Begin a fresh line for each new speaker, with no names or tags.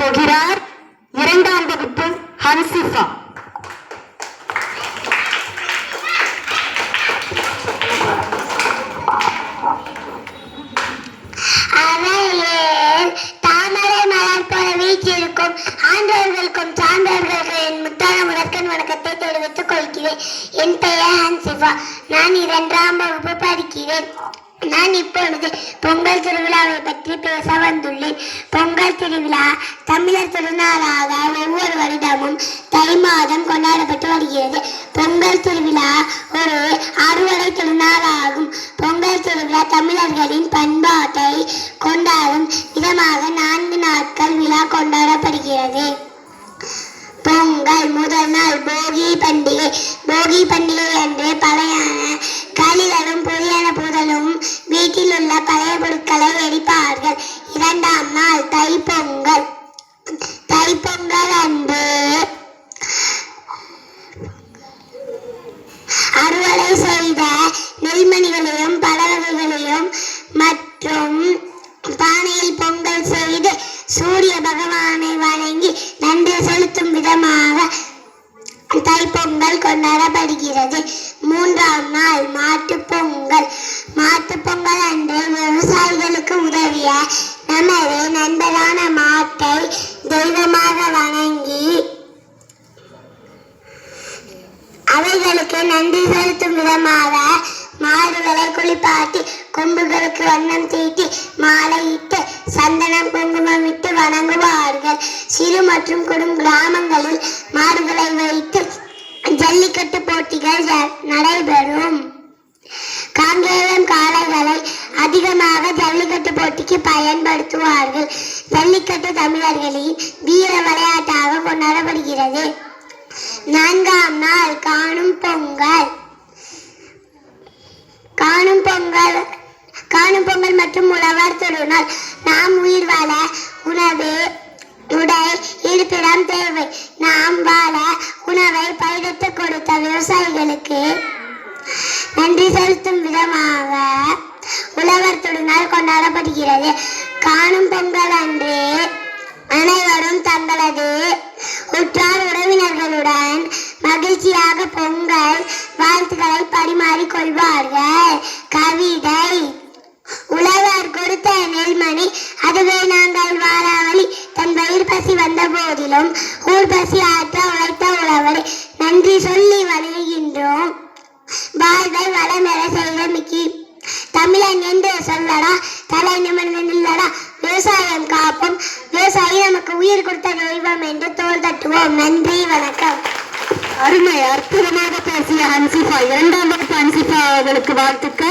போகிறார் இரண்டாம் வகுப்பு ஹன்சிஃபா.
தாமரை மலர் போல வீச்சிருக்கும் ஆண்டவர்களுக்கும் சான்றோர்களுக்கும் என் முத்தான முதற்கண் வணக்கத்தை தெரிவித்துக் கொள்கிறேன். என் பெயர் ஹன்சிஃபா. நான் இரண்டாம் வகுப்பு படிக்கிறேன். நான் இப்பொழுது பொங்கல் திருவிழாவை பற்றி பேச வந்துள்ளேன். பொங்கல் திருவிழா தமிழர் திருநாளாக ஒவ்வொரு வருடமும் தை மாதம் கொண்டாடப்பட்டு வருகிறது. பொங்கல் திருவிழா ஒரு அறுவடை திருநாளாகும். பொங்கல் திருவிழா தமிழர்களின் பண்பாட்டை கொண்டாடும் விதமாக 4 நாட்கள் விழா கொண்டாடப்படுகிறது. பொங்கல் முதல் நாள் போகி பண்டிகை. போகி பண்டிகை அன்று பழையான களிகளும் புதியன புதலும் வீட்டில் உள்ள பழைய பொருட்களை எரிப்பார்கள். இரண்டாம் நாள் தைப்பொங்கல். தைப்பொங்கல் அன்று அறுவடை செய்த நெல்மணிகளையும் பல வகைகளையும் மற்றும் பானையில் பொங்கல் செய்து சூரிய பகவானை வணங்கி நன்றி செலுத்தும் விதமாக தைப்பொங்கல் கொண்டாடப்படுகிறது. மூன்றாம் நாள் மாட்டுப்பொங்கல். மாட்டுப்பொங்கல் அன்று விவசாயிகளுக்கு உதவிய நமது நண்பரான மாட்டை தெய்வமாக வணங்கி அவைகளுக்கு நன்றி செலுத்தும் விதமாக மாடுகளை குளிப்பாட்டி கொம்புகளுக்கு வண்ணம் தீட்டி மாலையிட்டு சந்தனம் குங்குமம் இட்டு வணங்குவார்கள். சிறு மற்றும் குடும் கிராமங்களில் மாடுகளை வைத்து ஜல்லிக்கட்டு போட்டிகள் நடைபெறும். காங்கேயம் காளைகளை அதிகமாக ஜல்லிக்கட்டு போட்டிக்கு பயன்படுத்துவார்கள். ஜல்லிக்கட்டு தமிழர்களின் வீர விளையாட்டாக கொண்டாடப்படுகிறது. நான்காம் நாள் காணும் பொங்கல். காணும் பொங்கல் மற்றும் உழவர் திருநாள். நாம் உயிர் வாழ உணவு, உடை, இருப்பிடம் தேவை. நாம் வாழ உணவை பயிரிட்டு கொடுத்த விவசாயிகளுக்கு நன்றி செலுத்தும் விதமாக உழவர் திருநாள் கொண்டாடப்படுகிறது. காணும் பொங்கல் அன்று அனைவரும் தங்களது உற்றார் உறவினர்களுடன் மகிழ்ச்சியாக பொங்கல் வாழ்த்துக்களை பரிமாறிக் கொள்வார்கள். கவிதை. உழவர் கொடுத்த நெல்மணி அதுவே நாங்கள் வாழாவளி. தன் வயிறு பசி வந்த போதிலும் ஊர் பசி ஆற்ற உழைத்த உழவரை நன்றி சொல்லி வணங்குகின்றோம். வாழ்வை வளமெற செய்த மிக்கி தமிழன் என்று சொல்லடா, தலை நிமிர்ந்து நில்லடா, விவசாயம் காப்போம், விவசாயி நமக்கு உயிர் கொடுத்த தெய்வம் என்று தோள் தட்டுவோம். நன்றி, வணக்கம்.
அருமை, அற்புதமாக பேசிய ஹன்சிஃபா. இரண்டாம் வகுப்பு ஹன்சிஃபா அவர்களுக்கு வாழ்த்துக்கள்.